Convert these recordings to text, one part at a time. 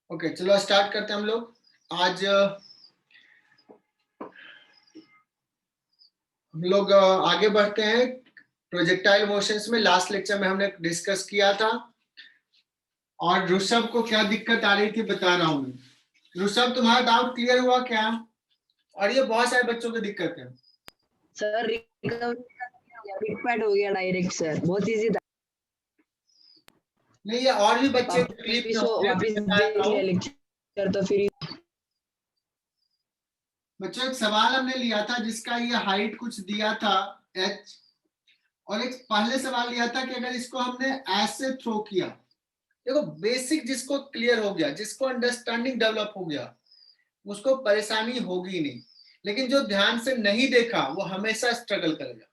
Okay, चलो start करते हैं हम लोग। आज हम लोग आगे बढ़ते हैं प्रोजेक्टाइल मोशंस में। लास्ट लेक्चर में हमने डिस्कस किया था और ऋषभ को क्या दिक्कत आ रही थी बता रहा हूँ। ऋषभ, तुम्हारा डाउट क्लियर हुआ क्या? और ये बहुत सारे बच्चों की दिक्कत है सर। रिकवरी हो गया डायरेक्ट सर, बहुत इजी था। नहीं, ये और भी बच्चे तकलीफ में होंगे, वापस बता देख रहा हूँ। लिया लेक्चर तो फिर बच्चों, एक सवाल हमने लिया था जिसका ये हाइट कुछ दिया था h, और एक पहले सवाल लिया था कि अगर इसको हमने ऐसे थ्रो किया, देखो बेसिक जिसको क्लियर हो गया, जिसको अंडरस्टैंडिंग डेवलप हो गया, उसको परेशानी होगी नहीं। लेकिन जो ध्यान से नहीं देखा वो हमेशा स्ट्रगल करेगा।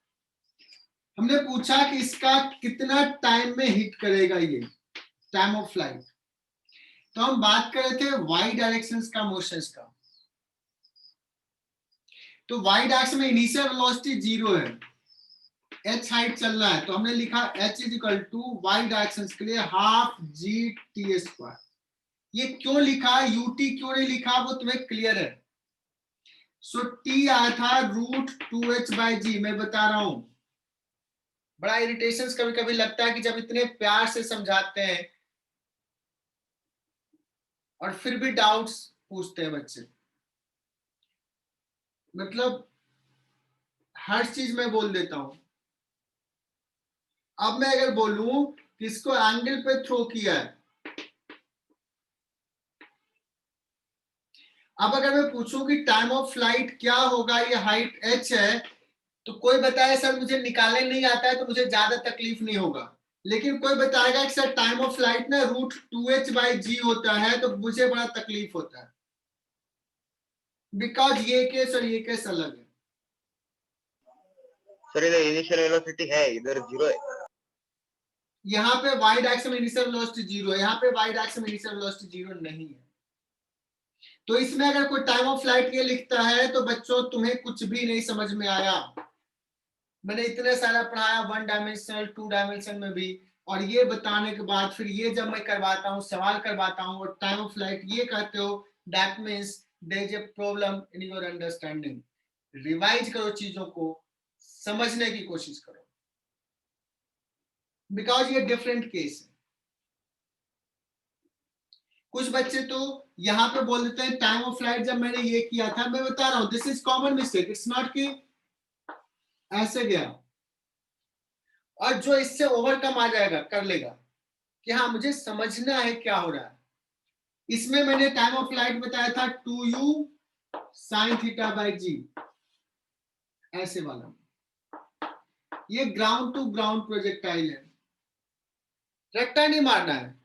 हमने पूछा कि इसका कितना टाइम में हिट करेगा, ये टाइम ऑफ फ्लाइट। तो हम बात कर रहे थे वाई डायरेक्शंस का, मोशंस का। तो वाई डायरेक्शन में इनिशियल वेलोसिटी 0 है, h हाइट चलना है, तो हमने लिखा h is equal to y direction के लिए हाफ जी टी स्क्वायर। ये क्यों लिखा, यूटी क्यों नहीं लिखा, वो तुम्हें क्लियर है। सो टी आया था √2h/g। मैं बता रहा हूं, बड़ा इरिटेशन कभी कभी लगता है कि जब इतने प्यार से समझाते हैं और फिर भी डाउट्स पूछते हैं बच्चे। मतलब हर चीज मैं बोल देता हूं। अब मैं अगर बोलूं कि इसको एंगल पे थ्रो किया है, अब अगर मैं पूछूं कि टाइम ऑफ फ्लाइट क्या होगा, ये हाइट h है, तो कोई बताए सर मुझे निकालने नहीं आता है तो मुझे ज्यादा तकलीफ नहीं होगा। लेकिन कोई बताएगा कि सर टाइम ऑफ फ्लाइट ना √2h/g होता है, तो मुझे बड़ा तकलीफ होता है, बिकॉज ये केस और ये केस अलग है। सर इधर इनिशियल वेलोसिटी है, इधर 0 है। यहाँ पे वाई डायरेक्शन में इनिशियल वेलोसिटी 0 है, यहाँ पे वाई डायरेक्शन में इनिशियल वेलोसिटी 0 नहीं है। तो इसमें अगर कोई टाइम ऑफ फ्लाइट ये लिखता है तो बच्चों तुम्हें कुछ भी नहीं समझ में आया। मैंने इतने सारा पढ़ाया 1 डायमेंशनल 2 डायमेंशन में भी, और ये बताने के बाद फिर ये जब मैं करवाता हूँ, सवाल करवाता हूँ और टाइम ऑफ फ्लाइट ये कहते हो, that means there is a problem in your understanding. Revise करो, चीजों को समझने की कोशिश करो, बिकॉज ये डिफरेंट केस है। कुछ बच्चे तो यहाँ पे बोल देते हैं टाइम ऑफ फ्लाइट जब मैंने ये किया था, मैं बता रहा हूँ this is common mistake, it's not कि ऐसे गया और जो इससे ओवरकम आ जाएगा कर लेगा कि हाँ मुझे समझना है क्या हो रहा है। इसमें मैंने टाइम ऑफ फ्लाइट बताया था 2u sin θ/g, ऐसे वाला। ये ग्राउंड टू ग्राउंड प्रोजेक्टाइल है, रट्टा नहीं मारना है।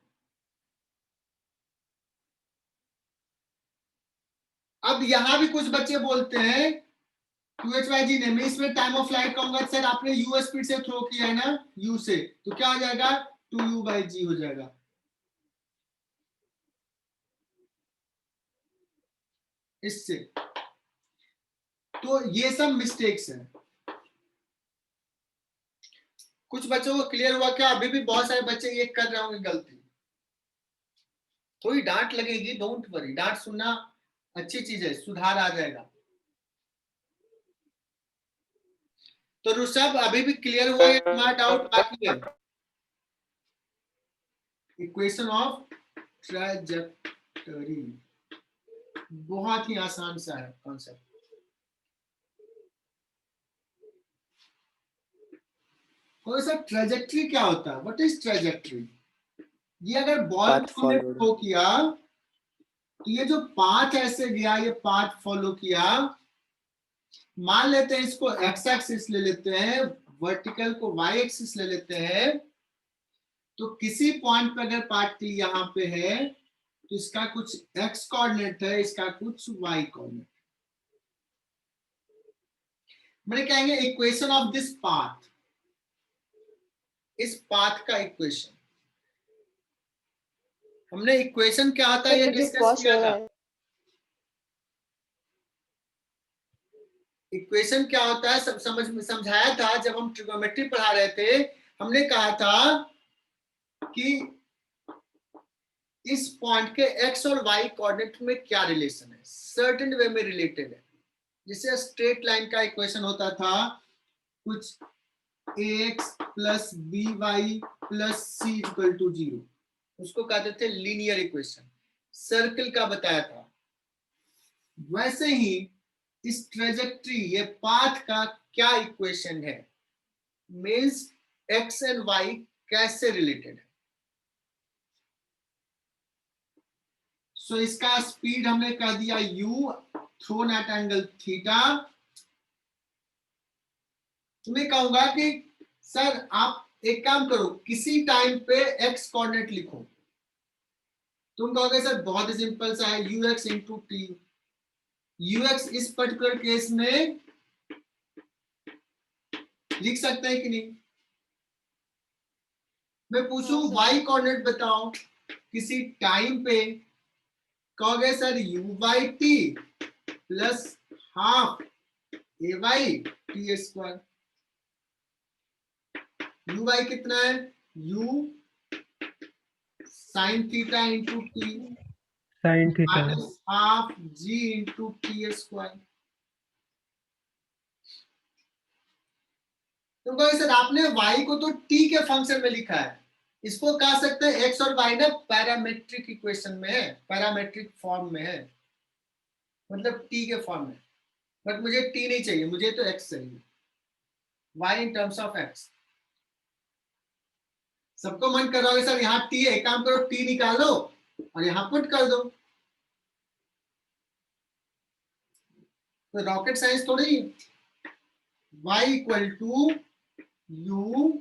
अब यहां भी कुछ बच्चे बोलते हैं 2h/g ने, मैं इसमें टाइम ऑफ फ्लाइट कहूंगा सर आपने u स्पीड से थ्रो किया है ना, u से, तो क्या हो जाएगा 2u/g हो जाएगा। इससे तो ये सब मिस्टेक्स हैं। कुछ बच्चों को क्लियर हुआ क्या? अभी भी बहुत सारे बच्चे ये कर रहे होंगे गलती। थोड़ी डांट लगेगी, डोंट वरी, डांट सुनना अच्छी चीज है, सुधार आ जाएगा। तो ऋषभ अभी भी क्लियर हुआ या तुम्हारा डाउट बाकी है? इक्वेशन ऑफ ट्रैजेक्टरी बहुत ही आसान सा है कॉन्सेप्ट। कोई सा ट्रैजेक्टरी क्या होता है? What is trajectory? ये अगर बॉल को हमने थ्रो किया तो ये जो पाथ ऐसे गया, ये पाथ फॉलो किया, मान लेते हैं इसको एक्स एक्सिस ले लेते हैं, वर्टिकल को वाई एक्सिस ले लेते हैं, तो किसी पॉइंट पे अगर पार्टिकल यहाँ पे है तो इसका कुछ एक्स कोऑर्डिनेट है, इसका कुछ वाई कोऑर्डिनेट। मैंने कहेंगे इक्वेशन ऑफ दिस पाथ, इस पाथ का इक्वेशन। हमने इक्वेशन क्या आता है ये डिस्कस किया था। इक्वेशन क्या होता है सब समझाया था जब हम ट्रिग्नोमेट्री पढ़ा रहे थे। हमने कहा था कि इस पॉइंट के एक्स और वाई कोऑर्डिनेट में क्या रिलेशन है, सर्टेन वे में रिलेटेड है। जिसे स्ट्रेट लाइन का इक्वेशन होता था कुछ ax plus b y plus c equal to 0, उसको कहते थे लीनियर इक्वेशन, सर्कल का बताया था। वैसे ही इस ट्रेजेक्ट्री, ये पाथ का क्या इक्वेशन है, मीन्स एक्स एंड वाई कैसे रिलेटेड है। सो इसका स्पीड हमने कह दिया u thrown at angle theta. तुम्हें कहूंगा कि सर आप एक काम करो, किसी टाइम पे x कोऑर्डिनेट लिखो। तुम कहोगे सर बहुत ही सिंपल सा है, ux इंटू टी। ux इस पर्टिकुलर केस में लिख सकते हैं कि नहीं? मैं पूछूं y कोऑर्डिनेट बताओ किसी टाइम पे, कहोगे sir u by t plus half a by t square. u by कितना है, u sine theta into t sine theta minus half g into t square. तो कहोगे सर आपने y को तो t के फंक्शन में लिखा है, इसको कह सकते हैं x और y ना पैरामेट्रिक इक्वेशन में है, पैरामेट्रिक फॉर्म में है, मतलब t के फॉर्म में। बट मुझे t नहीं चाहिए, मुझे तो x चाहिए, y in terms of x। सबको मन कर रहा होगा सर यहाँ t है, एक काम करो t निकालो और यहाँ पुट कर दो। तो रॉकेट साइंस थोड़ी, y equal to u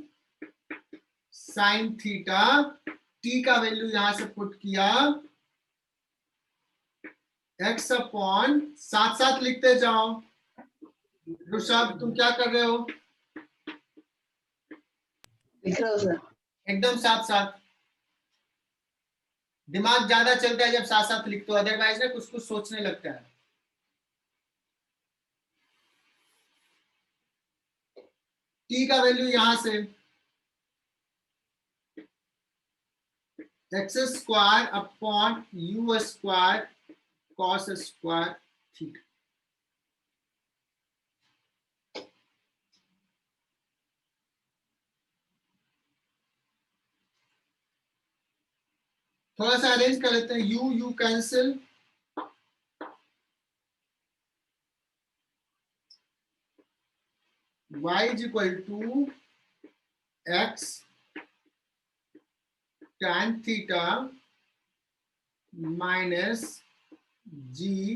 sine theta, t का वैल्यू यहां से पुट किया, x अपॉन, साथ साथ लिखते जाओ। ऋषभ तुम क्या कर रहे हो? लिख रहा हूँ सर। एकदम साथ साथ, दिमाग ज्यादा चलता है जब साथ साथ लिखते हो, अदरवाइज ना कुछ कुछ सोचने लगता है। t का वैल्यू यहां से x square upon u square cos square theta. थोड़ा सा अरेंज कर लेते हैं, u u cancel, y is equal to x tan theta minus g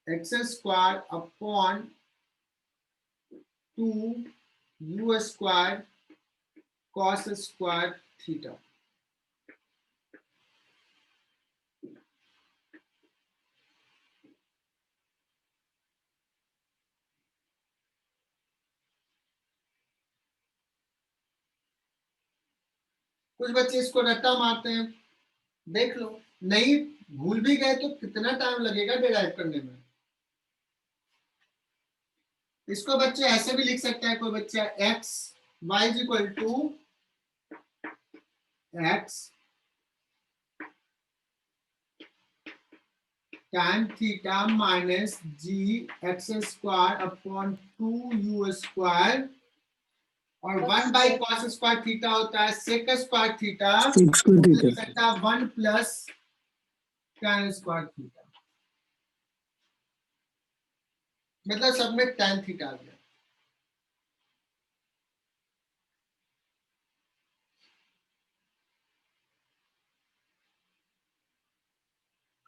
x square upon 2 u square cos square theta. कुछ बच्चे इसको रट्टा मारते हैं, देख लो, नहीं भूल भी गए तो कितना टाइम लगेगा डिराइव करने में। इसको बच्चे ऐसे भी लिख सकते हैं, कोई बच्चा x y is equal to x tan theta minus g x square upon 2 u square, और 1 बाई कॉस स्क्वायर थीटा होता है सेक स्क्वायर थीटा, सकता 1 प्लस tan स्क्वायर थीटा, मतलब सब में tan थीटा आ गया।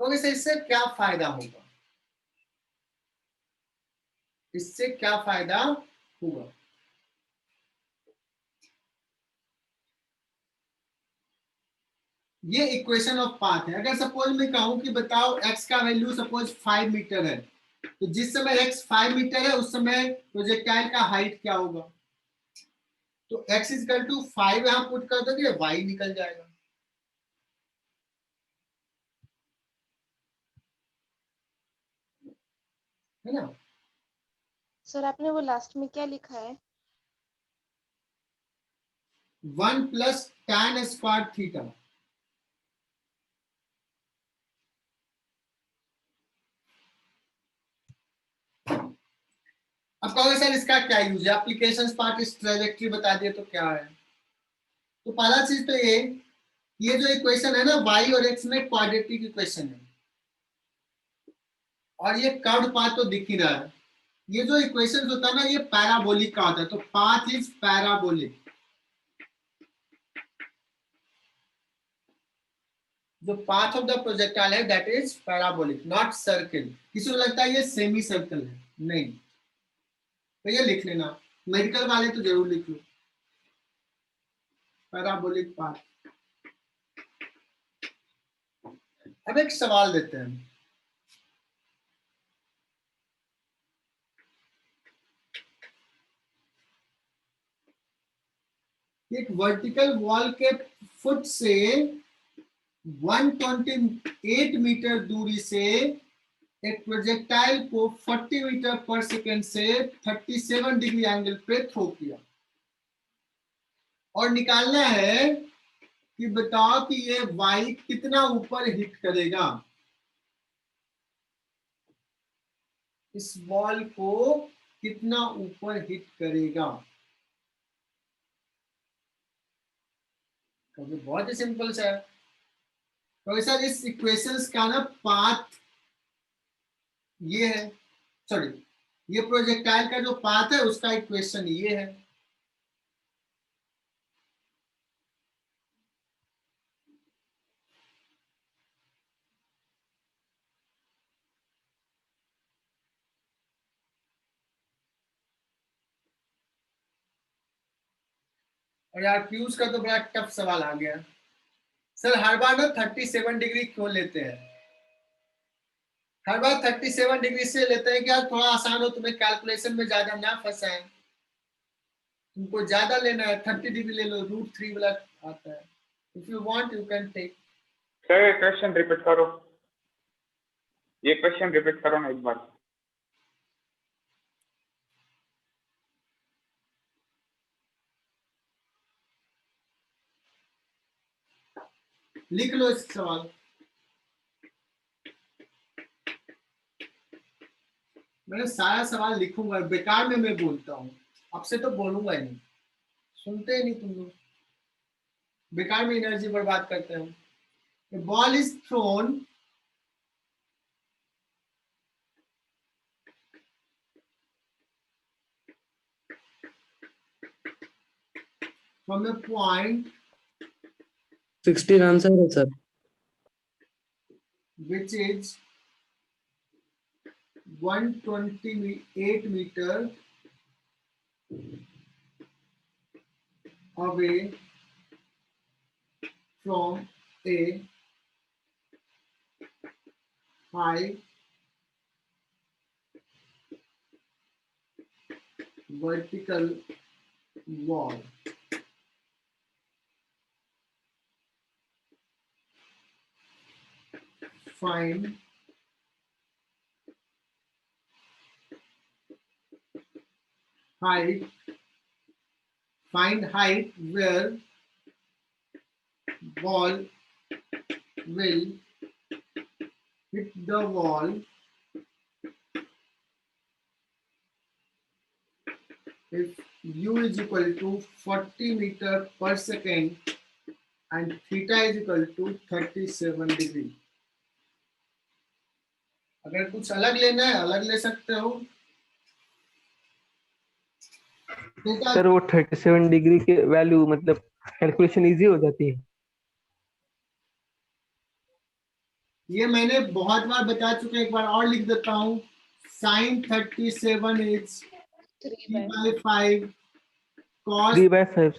तो इससे क्या फायदा होगा, इससे क्या फायदा होगा? ये इक्वेशन ऑफ पाथ है। अगर सपोज मैं कहूं कि बताओ x का वैल्यू सपोज 5 मीटर है, तो जिस समय x 5 मीटर है उस समय प्रोजेक्टाइल का हाइट क्या होगा? तो x इक्वल टू 5 यहां पुट कर दोगे, y निकल जाएगा, है ना? सर आपने वो लास्ट में क्या लिखा है? 1 प्लस tan स्क्वायर थीटा। अब कहोगे सर इसका क्या यूज है, एप्लीकेशन पार्ट इस ट्रेजेक्ट्री बता दिए तो क्या है। तो पहला चीज तो ये जो इक्वेशन है ना y और x में क्वाड्रेटिक इक्वेशन है, और ये कर्व्ड पाथ तो दिख ही रहा है। ये जो इक्वेशन होता है ना ये पैराबोलिक का होता है, तो पाथ इज पैराबोलिक। जो पाथ ऑफ द प्रोजेक्टाइल है that is parabolic, not circle. किसी को लगता है ये सेमी सर्कल है, नहीं, तो ये लिख लेना, मेडिकल वाले तो जरूर लिख लो, पैराबोलिक पाथ। अब एक सवाल देते हैं, एक वर्टिकल वॉल के फुट से 128 मीटर दूरी से एक प्रोजेक्टाइल को 40 मीटर पर सेकेंड से 37 डिग्री एंगल पे थ्रो किया, और निकालना है कि बताओ कि ये वाई कितना ऊपर हिट करेगा, इस बॉल को कितना ऊपर हिट करेगा। तो बहुत ही सिंपल सा है। तो सर इस इक्वेशंस का ना पाथ ये है, सॉरी ये प्रोजेक्टाइल का जो पाथ है उसका इक्वेशन ये है। और यार पीयूष का तो बड़ा टफ सवाल आ गया सर, हर बार ना 37 डिग्री क्यों लेते हैं, हर बार 37 डिग्री से लेते हैं कि यार थोड़ा आसान हो, तुम्हें कैलकुलेशन में ज्यादा ना फंसाएं, तुमको ज्यादा लेना है 30 डिग्री ले लो, √3 वाला आता है, if you want you can take. Sir ये क्वेश्चन रिपीट करो, ये क्वेश्चन रिपीट करो ना एक बार। लिख लो इस सवाल, मैंने सारा सवाल लिखूंगा, बेकार में मैं बोलता हूँ, आपसे तो बोलूंगा ही नहीं, सुनते ही नहीं तुम लोग, बेकार में एनर्जी बर्बाद करते हो। The ball is thrown from a point 16 answer है sir. which is 128 meter away from a high vertical wall. Find height where ball will hit the wall if u is equal to 40 meter per second and theta is equal to 37 degree. अगर कुछ अलग लेना है अलग ले सकते हो। Sir वो 37 डिग्री के वैल्यू मतलब कैलकुलेशन इजी हो जाती है। ये मैंने बहुत बार बता चुका, एक बार और लिख देता हूँ, sin 37 is 3/5 cos 3/5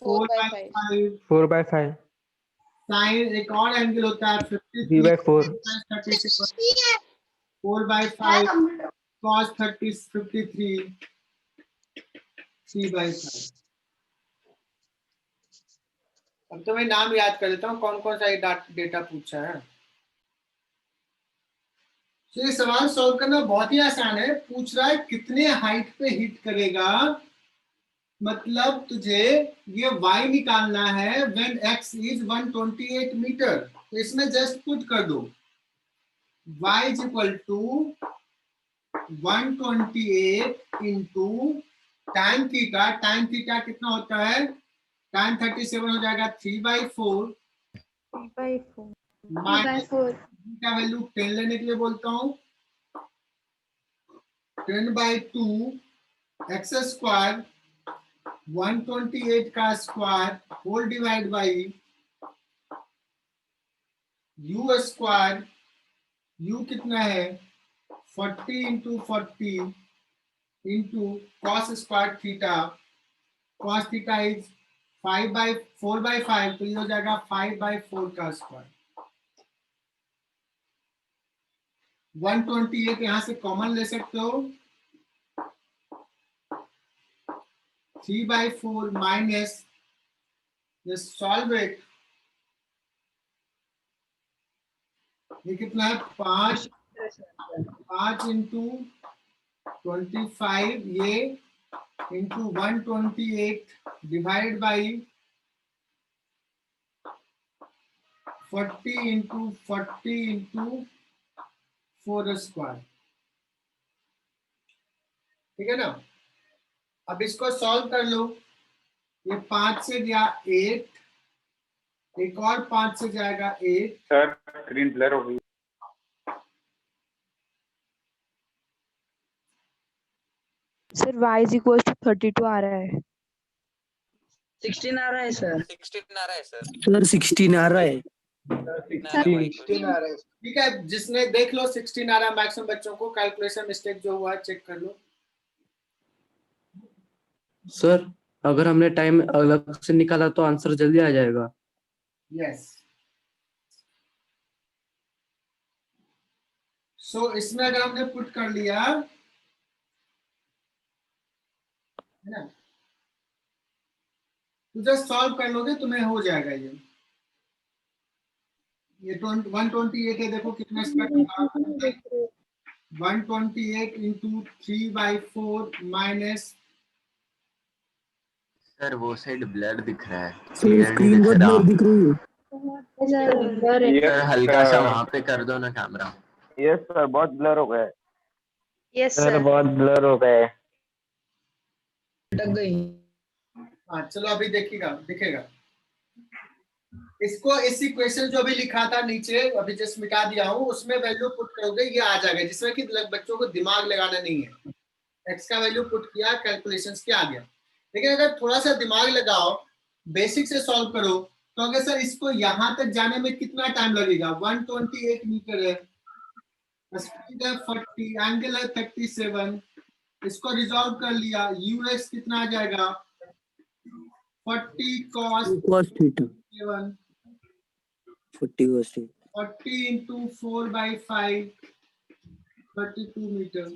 4/5 4/5 sin एक और एंगल होता है 3/4 4/5 cos 53 3/5। अब तो मैं नाम याद कर लेता हूँ कौन कौन सा डेटा पूछा है। तो ये सवाल सॉल्व करना बहुत ही आसान है, पूछ रहा है कितने हाइट पे हिट करेगा, मतलब तुझे ये y निकालना है व्हेन x इज 128 मीटर, तो इसमें जस्ट पुट कर दो y is equal to 128 into tan theta, tan theta कितना होता है, tan 37 हो जाएगा 3/4 3/4 माइनस का वैल्यू 10 लेने के लिए बोलता हूँ, 10/2 एक्स स्क्वायर 128 का square whole divide by u square, u कितना है 40 into 40 into cos square theta, cos theta is 4/5 तो ये हो जाएगा 5/4 का स्क्वायर। 128 यहां से कॉमन ले सकते हो, 3/4 माइनस, सॉल्व इट, ये कितना है 5 इंटू 25 ये into 128 divide by 40 into 4 square, ठीक है ना। अब इसको सॉल्व कर लो, ये 5 से गया 8, एक और 5 से जाएगा 8, सर स्क्रीन ब्लर हो गई। Sir y is equal to 32 आ रहा है। 16 आ रहा है सर। सर 16 आ रहा है। ठीक है, जिसने देख लो 16 आ रहा है, मैक्सिमम बच्चों को कैलकुलेशन मिस्टेक जो हुआ चेक कर लो। सर अगर हमने टाइम अलग से निकाला तो आंसर जल्दी आ जाएगा। यस, सो इसमें अगर हमने पुट कर लिया है ना, तो जस्ट सॉल्व कर लोगे तुम्हें हो जाएगा। ये 128 है, देखो कितना इसका 128 इंटू 3/4 माइनस, सर वो साइड ब्लर दिख रहा है, सर क्लियर नहीं स्क्रीन दिख बहुत रहा। ब्लर दिख रही है। सर हल्का सा वहां पे कर दो ना कैमरा। यस सर, बहुत ब्लर हो गया है। Yes sir. बहुत ब्लर हो गया है। अटक गई। हाँ चलो अभी देखिएगा, दिखेगा इसको। इस इक्वेशन जो अभी लिखा था नीचे, अभी जस्ट मिटा दिया हूँ, उसमें वैल्यू पुट करोगे ये आ जाएगा, जिसमें कि बच्चों को दिमाग लगाना नहीं है। एक्स का वैल्यू पुट किया, कैलकुलेशंस किया आ गया। लेकिन अगर थोड़ा सा दिमाग लगाओ, बेसिक से सॉल्व करो, तो अगर सर इसको यहां तक जाने में कितना टाइम लगेगा, 128 मीटर है, स्पीड है 40, एंगल है 37, इसको रिजॉल्व कर लिया, यूएस कितना आ जाएगा 40 cos cos theta 7, 40 cos theta 40 into 4/5, 32 metre.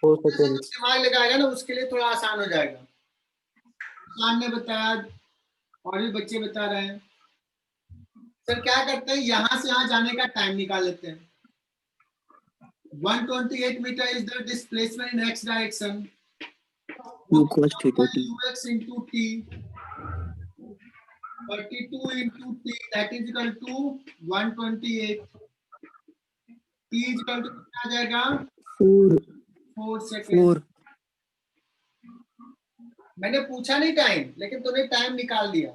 हो जैसे सके। कुछ दिमाग लगाएगा ना, उसके लिए थोड़ा आसान हो जाएगा। खान ने बताया और भी बच्चे बता रहे हैं। सर क्या करते हैं, यहां से यहां जाने का टाइम निकाल लेते हैं। 128 metre is the displacement in x direction, cos theta t ux into t, 32 into t that is equal to 128, t is equal to कितना आ जाएगा 4 सेकेंड। 4 मैंने पूछा नहीं टाइम, लेकिन तूने टाइम निकाल दिया।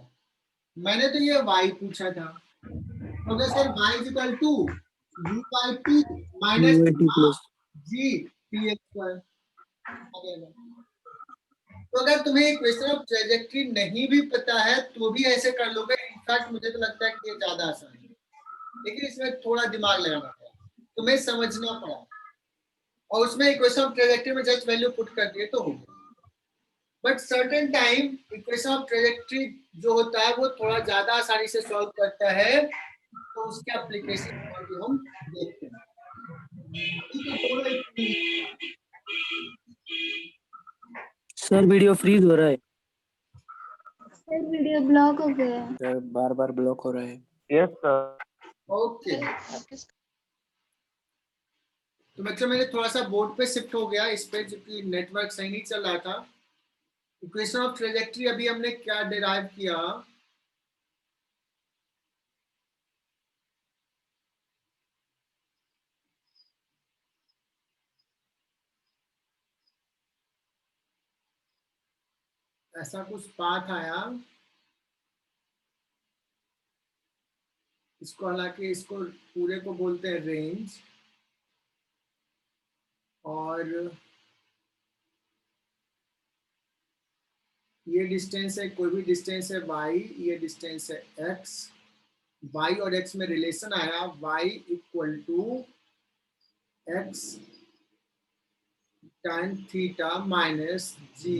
मैंने तो ये y पूछा था, तो sir y is equal to u by t minus plus g t square. तो अगर तुम्हें इक्वेशन ऑफ ट्रेजेक्टरी नहीं भी पता है तो भी ऐसे कर लोगे। इनफैक्ट मुझे तो लगता है कि ये ज्यादा आसान है, लेकिन इसमें थोड़ा दिमाग लगाना पड़ा, तुम्हें समझना पड़ा, और उसमें इक्वेशन ऑफ ट्रेजेक्टरी में जस्ट वैल्यू पुट कर दिए तो हो गया। But certain time equation of trajectory जो होता है वो थोड़ा ज्यादा आसानी से सॉल्व करता है, तो उसके एप्लीकेशन हम देखते हैं। सर वीडियो फ्रीज हो रहा है। सर वीडियो ब्लॉक हो गया है। सर बार बार ब्लॉक हो रहा है। Yes sir. ओके, तो बच्चों मैंने थोड़ा सा बोर्ड पे शिफ्ट हो गया इस पे, क्योंकि नेटवर्क सही नहीं चल रहा था। इक्वेशन ऑफ ट्रेजेक्टरी अभी हमने क्या डिराइव किया, ऐसा कुछ पाथ आया, इसको हालांकि इसको पूरे को बोलते हैं रेंज, और ये डिस्टेंस है, कोई भी डिस्टेंस है y, ये डिस्टेंस है x, y और x में रिलेशन आया y equal to x tan theta minus g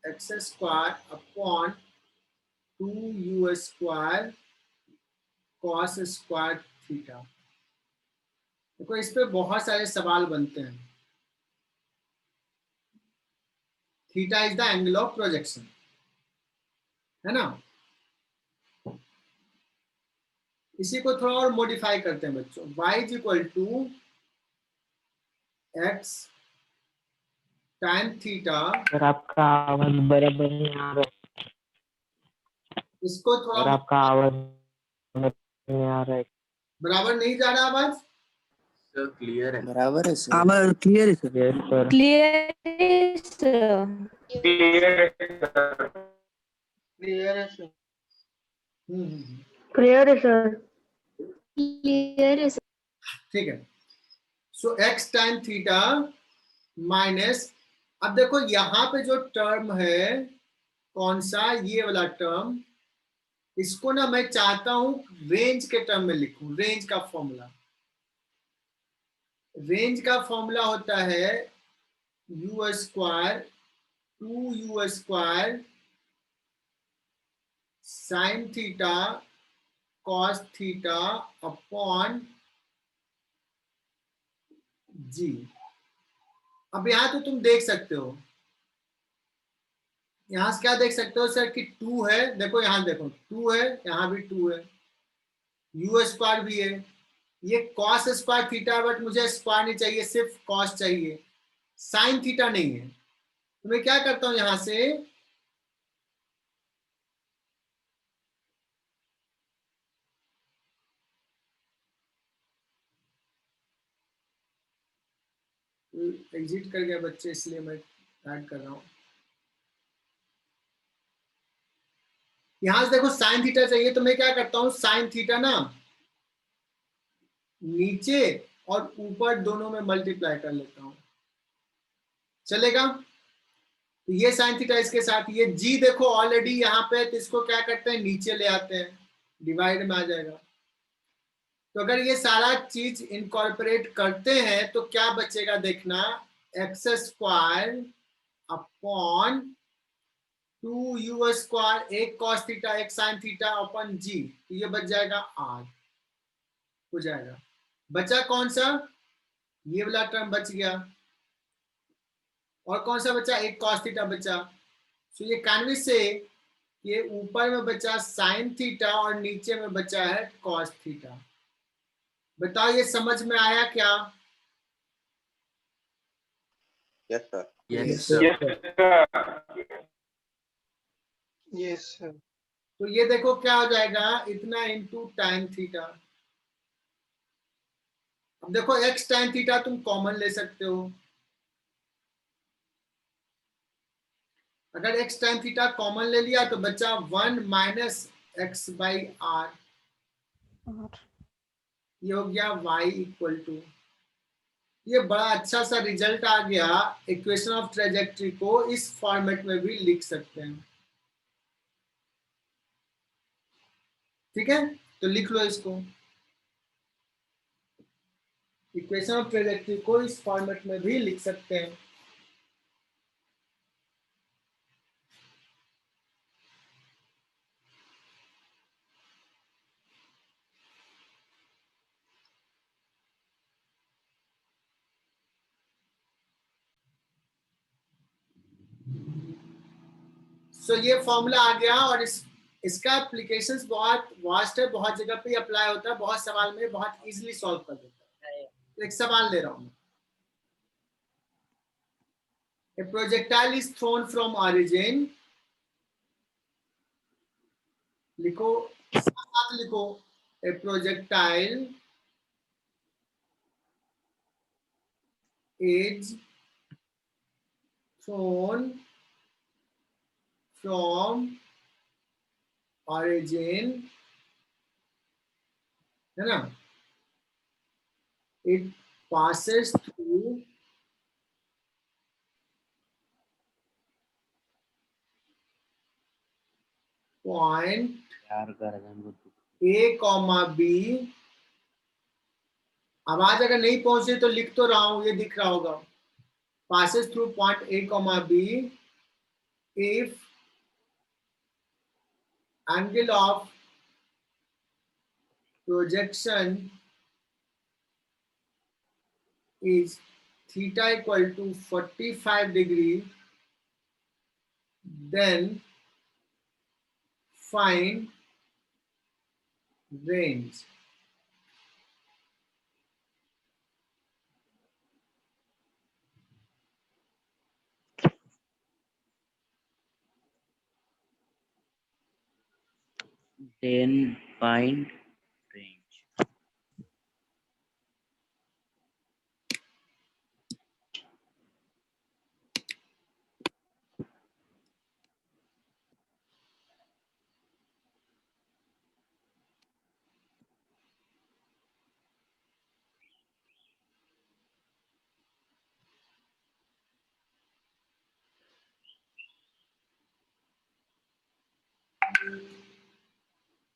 x square upon 2u square cos square theta. देखो इस पे बहुत सारे सवाल बनते हैं। Theta is the angle of projection, है ना। इसी को थोड़ा और मॉडिफाई करते हैं बच्चों। y is equal to x tan theta, sir आपका आवाज बराबर नहीं आ रहा इसको है। थोड़ा सर आपका आवाज नहीं आ रहा है। बराबर नहीं जा रहा आवाज। सर क्लियर है। बराबर है सर। आवाज क्लियर है sir. Yes sir. Clear clear है सर। क्लियर है सर। क्लियर है सर। क्लियर है ठीक है। So x tan theta minus, अब देखो यहाँ पे जो टर्म है कौन सा, ये वाला टर्म, इसको ना मैं चाहता हूं रेंज के टर्म में लिखूं। रेंज का फॉर्मूला, रेंज का फॉर्मूला होता है u square 2u square sine theta cos theta upon g. अब यहां तो तुम देख सकते हो, यहां से क्या देख सकते हो सर कि 2 है, देखो यहां देखो 2 है, यहां भी 2 है, u स्क्वायर भी है, ये कॉस स्क्वायर थीटा, बट मुझे स्क्वायर नहीं चाहिए, सिर्फ कॉस चाहिए, साइन थीटा नहीं है। तो मैं क्या करता हूं यहां से, एग्जिट कर गया बच्चे, इसलिए मैं ऐड कर रहा हूं। यहां से देखो साइन थीटा चाहिए, तो मैं क्या करता हूं, साइन थीटा ना नीचे और ऊपर दोनों में मल्टीप्लाई कर लेता हूं, चलेगा। तो ये साइन थीटा इसके साथ, ये जी देखो ऑलरेडी यहाँ पे, तो इसको क्या करते हैं नीचे ले आते हैं, डिवाइड में आ जाएगा। तो अगर ये सारा चीज इनकॉर्पोरेट करते हैं तो क्या बचेगा देखना, x square upon 2u square, एक कॉस थीटा एक साइन थीटा अपॉन जी, तो ये बच जाएगा r हो जाएगा। बचा कौन सा, ये वाला टर्म बच गया, और कौन सा बचा, एक कॉस थीटा बचा। सो ये कैन वी से ये ऊपर में बचा साइन थीटा और नीचे में बचा है कॉस थीटा। बताओ ये समझ में आया क्या। Yes sir. Yes yes sir. Sir. Yes sir. तो ये देखो क्या हो जाएगा, इतना इंटू टाइन थीटा। अब देखो x टाइन थीटा तुम कॉमन ले सकते हो, अगर x टाइन थीटा कॉमन ले लिया तो बचा 1 माइनस एक्स बाई आर, ये हो गया y इक्वल टू, ये बड़ा अच्छा सा रिजल्ट आ गया। इक्वेशन ऑफ ट्रेजेक्ट्री को इस फॉर्मेट में भी लिख सकते हैं, ठीक है। तो लिख लो इसको, इक्वेशन ऑफ ट्रेजेक्ट्री को इस फॉर्मेट में भी लिख सकते हैं। सो ये फॉर्मूला आ गया, और इसका एप्लीकेशंस बहुत वास्ट है, बहुत जगह पे अप्लाई होता है, बहुत सवाल में बहुत इजीली सॉल्व कर देता है। तो एक सवाल ले रहा हूं, A projectile is thrown from origin, लिखो साथ लिखो, A projectile is thrown from origin, है ना, it passes through point A comma B. आवाज अगर नहीं पहुंचे तो लिख तो रहा हूं, ये दिख रहा होगा. Passes through point A comma B if angle of projection is theta equal to 45 degree, then find range. Then find range.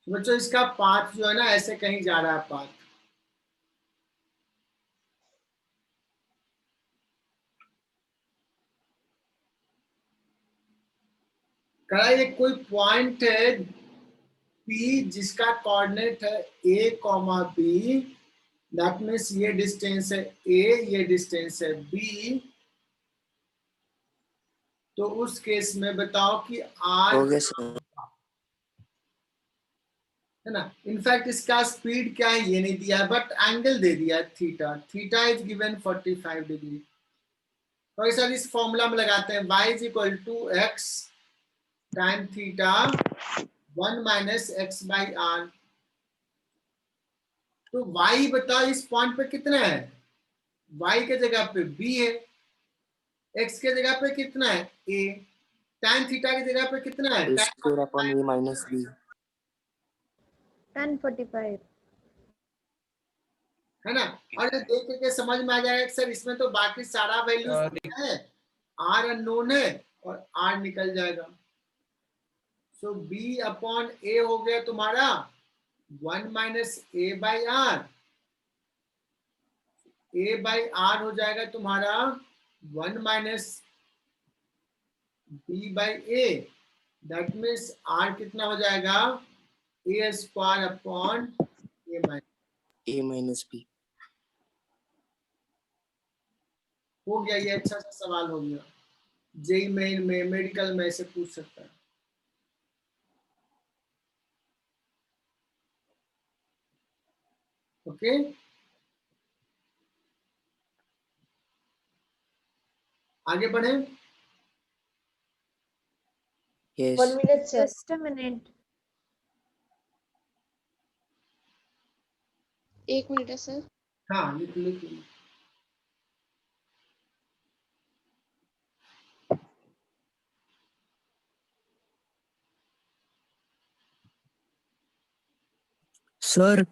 तो बच्चों इसका पाथ जो है ना ऐसे कहीं जा रहा है पाथ. कहा ये कोई पॉइंट है P जिसका कोऑर्डिनेट है A comma B, that means ये डिस्टेंस है A, ये डिस्टेंस है B. तो उस केस में बताओ कि हो R गया सर. है ना. इनफैक्ट इसका स्पीड क्या है ये नहीं दिया है, बट एंगल दे दिया है theta. Theta is given 45 degree. तो सर इस फॉर्मूला में लगाते हैं y is equal to x tan theta 1 minus x by r. तो y बताओ इस पॉइंट पे कितना है. y के जगह पे b है, x के जगह पे कितना है a, tan थीटा की जगह पे कितना है A square upon A minus B. tan 45. है ना. और ये देख के समझ में आ जाएगा कि सर इसमें तो बाकी सारा वैल्यू है, r अननोन है और r निकल जाएगा. सो b अपॉन a हो गया तुम्हारा 1 minus a by r. a by r हो जाएगा तुम्हारा 1 minus b by a. That means r कितना हो जाएगा a square upon a minus. A minus B. हो गया. ये अच्छा सा सवाल हो गया. जेई मेन में मेडिकल में से पूछ सकता है. ओके आगे बढ़े. Yes. 1 minute, sir. Just a minute. 1 minute है सर. हाँ लिख लिख लिख. सर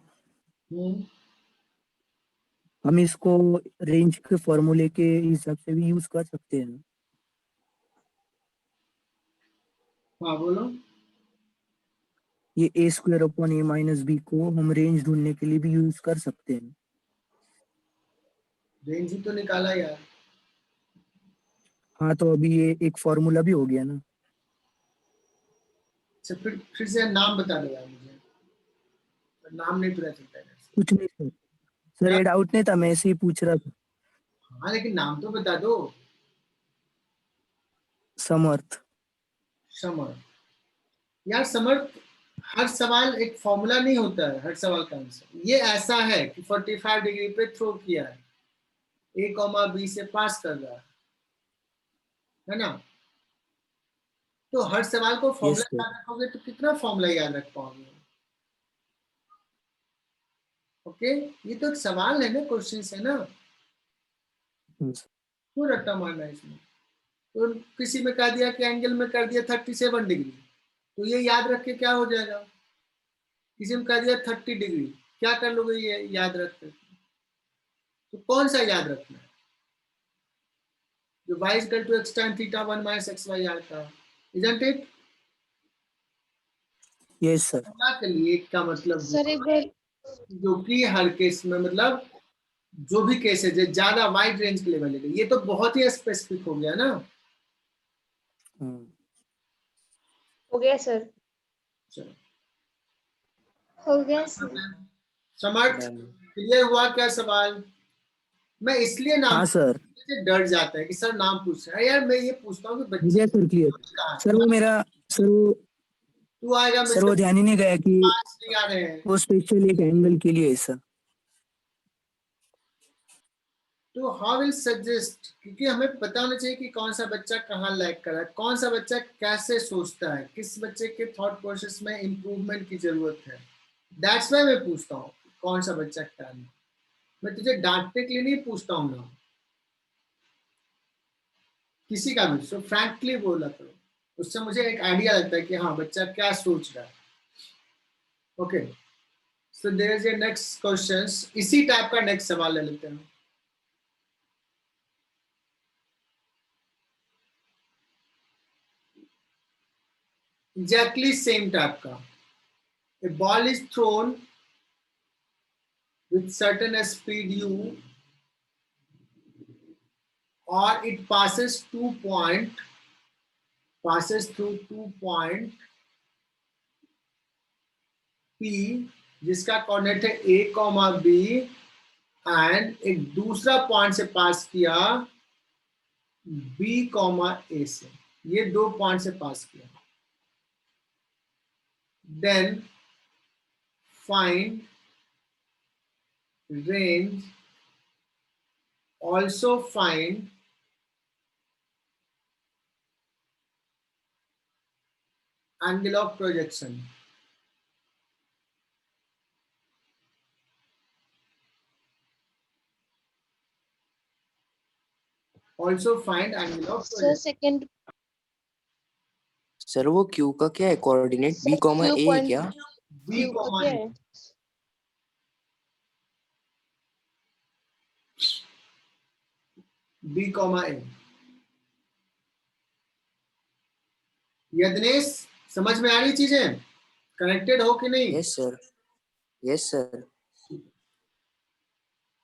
हम इसको रेंज के फॉर्मूले के हिसाब से भी यूज कर सकते हैं. हाँ बोलो. ये ए स्क्वायर अपॉन ए माइनस बी को हम रेंज ढूंढने के लिए भी यूज कर सकते हैं. रेंज ही तो निकाला यार. हाँ तो अभी ये एक फॉर्मूला भी हो गया ना. अच्छा फिर से नाम बता दो यार मुझे. नाम नहीं पता चलता है. कुछ नहीं सर. सर ये डाउट नहीं था, मैं ऐसे ही पूछ रहा था. हाँ लेकिन नाम तो बता दो. समर्थ. समर्थ. यार समर्थ हर सवाल एक फॉर्मूला नहीं होता है. हर सवाल का आंसर ये ऐसा है कि 45 डिग्री पे थ्रो किया है, a कॉमा b से पास कर रहा है ना. तो हर सवाल को फॉर्मूला याद रखोगे तो कितना फॉर्मूला याद रख पाओगे. ओके ये तो एक सवाल है ना, क्वेश्चन है ना. क्यों रट्टा मारना है इसमें. तो किसी में कह दिया कि एंगल में कर दिया 37 डिग्री, तो ये याद रख के क्या हो जाएगा, किसी में कह दिया 30 डिग्री, क्या कर लोगे ये याद रख कर, तो कौन सा याद रखना है, जो y equal to x tan theta 1 minus xy आता है, isn't it? Yes sir. क्या के लिए का मतलब सर एक बार जो कि हर केस में, मतलब जो भी केसेज है ज्यादा वाइड रेंज के लिए वैलिड है, ये तो बहुत ही स्पेसिफिक हो गया ना। हो गया सर। चलो हो गया सर। समर्थ, क्लियर हुआ क्या सवाल? मैं इसलिए नाम हाँ सर। से डर जाता है कि सर नाम पूछ रहा है, यार मैं ये पूछता हूँ कि बच्चे क्लियर सर, क्लियर कहाँ है? सर। वो मेरा तू आएगा सर वो ध्यान ही नहीं गया कि नहीं आ रहे हैं, वो स्पेशल एक एंगल के लिए है सर। तो हाउ विल सजेस्ट, क्योंकि हमें पता होना चाहिए कि कौन सा बच्चा कहाँ लैग कर रहा है, कौन सा बच्चा कैसे सोचता है, किस बच्चे के थॉट प्रोसेस में इम्प्रूवमेंट की जरूरत है। दैट्स वाई मैं पूछता हूँ कौन सा बच्चा क्या है। मैं तुझे डांटने के लिए नहीं पूछता हूँ ना, किसी का भी, सो फ्रैंकली बोला करो, उससे मुझे एक आइडिया लगता है कि हाँ बच्चा क्या सोच रहा है। Okay, so there is a next questions, इसी टाइप का नेक्स्ट सवाल ले लेते हैं। एग्जैक्टली सेम टाइप का, a ball is thrown with certain speed u or it passes through 2 point P जिसका कोऑर्डिनेट है a, b एंड एक दूसरा पॉइंट से पास किया B, A से, ये 2 पॉइंट से पास किया, then find range, also find angle of projection. Also find angle of sir projection. Second sir वो क्यू का क्या है कोऑर्डिनेट, बी कॉमा ए है क्या? B, क्यू का क्या है? B, A. यदनेश, समझ में आ रही चीजें, कनेक्टेड हो कि नहीं? Yes sir, yes sir.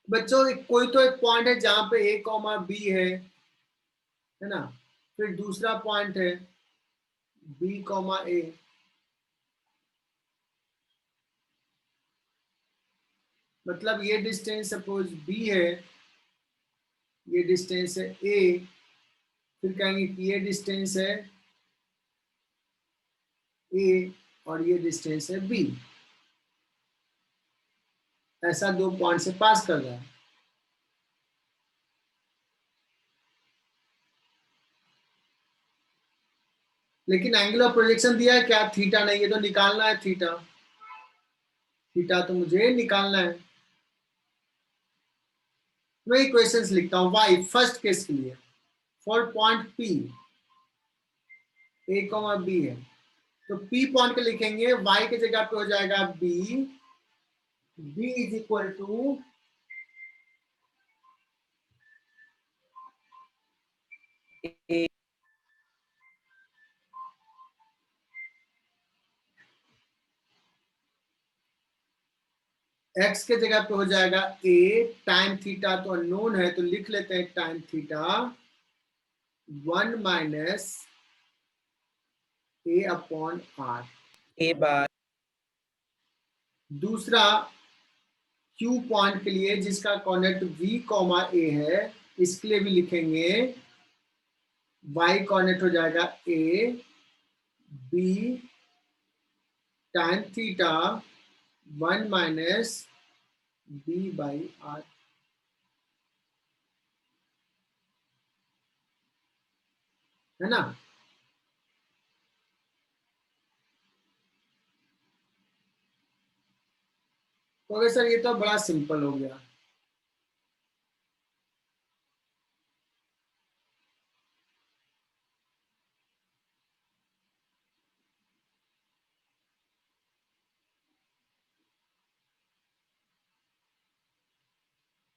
बच्चों कोई तो एक पॉइंट है जहां पे A, B है ना, फिर दूसरा पॉइंट है B, A, मतलब ये डिस्टेंस सपोज B है, ये डिस्टेंस है A, फिर कहेंगे कि ये डिस्टेंस है A और ये डिस्टेंस है B, ऐसा 2 पॉइंट से पास कर रहा है। लेकिन एंगल ऑफ प्रोजेक्शन दिया है क्या? थीटा नहीं, ये तो निकालना है थीटा, थीटा तो मुझे निकालना है। मैं इक्वेशंस लिखता हूं y फर्स्ट केस के लिए, for point P, A, B है, तो P पॉइंट के लिखेंगे, y के जगह पे हो जाएगा B, B is equal to x के जगह पे हो जाएगा a, टाइम थीटा तो अननोन है तो लिख लेते हैं time theta 1 minus a upon r। ए बार दूसरा q पॉइंट के लिए जिसका कोऑर्डिनेट v, a है, इसके लिए भी लिखेंगे y कोऑर्डिनेट हो जाएगा a, b time theta 1 minus b by r, है ना। तो सर ये तो बड़ा सिंपल हो गया।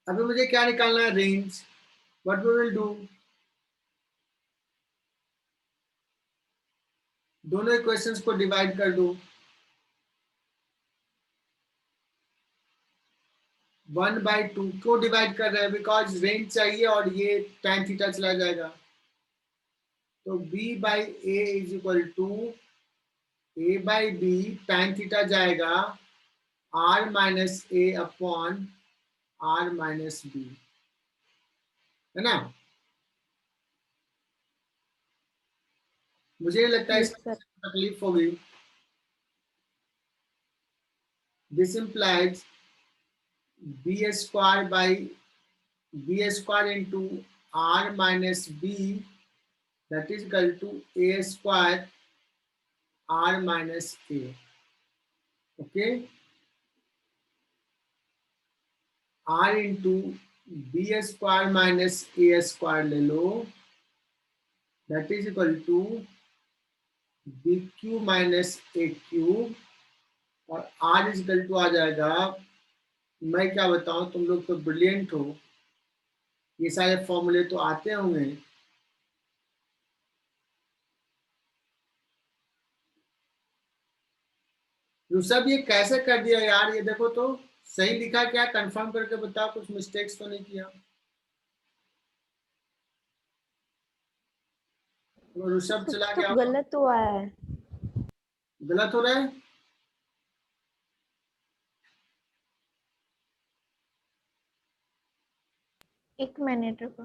अभी मुझे क्या निकालना है, range. What we will do, दोनों इक्वेशंस को डिवाइड कर दो. 1/2 क्यों डिवाइड कर रहे हैं, बिकॉज रेंज चाहिए और ये tan थीटा चला जाएगा. तो b/a is equal to a/b, tan theta जाएगा r minus a upon r minus b, है ना. मुझे नहीं लगता Yes, इसमें sir. तकलीफ होगी. This implies b square by b square into r minus b, that is equal to a square r minus a. Okay, r into b square minus a square ले लो, that is equal to bq minus aq, और r is equal to आ जाएगा, मैं क्या बताऊं, तुम लोग तो brilliant हो, ये सारे फॉर्मूले तो आते होंगे. ऋषभ ये कैसे कर दिया यार, ये देखो तो सही लिखा क्या, कंफर्म करके बताओ, कुछ मिस्टेक्स तो नहीं किया. तो ऋषभ कुछ चला तो गया, गलत हुआ है. गलत हो रहा है. एक मिनट रुको.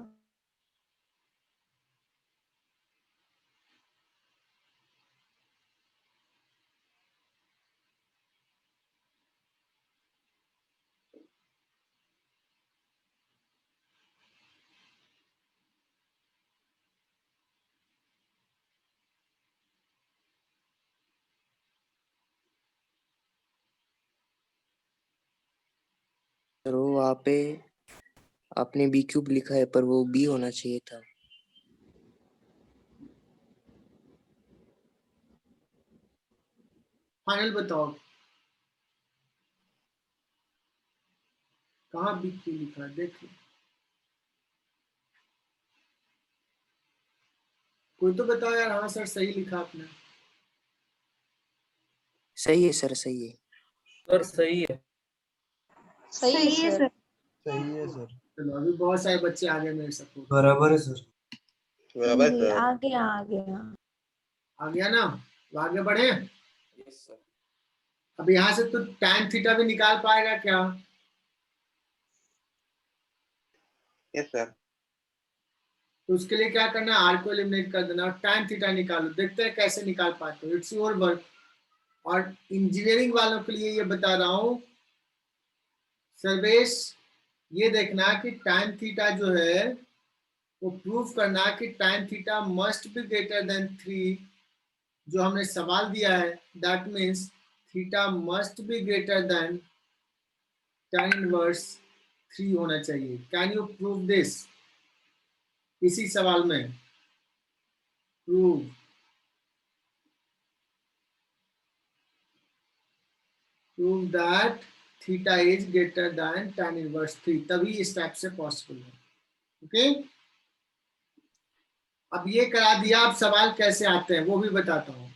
सर वो वहाँ पे आपने बी क्यूब लिखा है, पर वो बी होना चाहिए था. फाइनल बताओ, कहाँ बी क्यू लिखा है, देख लो. कोई तो बताओ यार, हाँ सर सही लिखा आपने. सही है सर, सही है. सर सही है. सही है सर. सही है सर. चलो अभी बहुत सारे बच्चे आ गए मेरे सपोर्ट. बराबर है सर. जी, आ गया. आ गया ना, तो आगे बढ़े. अब यहाँ से तो tan थीटा भी निकाल पाएगा क्या. Yes sir. तो उसके लिए क्या करना है, r को एलिमिनेट कर देना और tan थीटा निकालो, देखते हैं कैसे निकाल पाते हो. It's your work. और इंजीनियरिंग वालों के लिए ये बता रहा हूँ, सर्वेश ये देखना कि tan थीटा जो है वो प्रूव करना कि tan theta must be greater than 3, जो हमने सवाल दिया है. That means theta must be greater than tan inverse 3 होना चाहिए. कैन यू प्रूव दिस, इसी सवाल में prove that theta is greater than tan inverse 3, तभी इस टाइप से पॉसिबल है. ओके, अब ये करा दिया, अब सवाल कैसे आते हैं वो भी बताता हूं.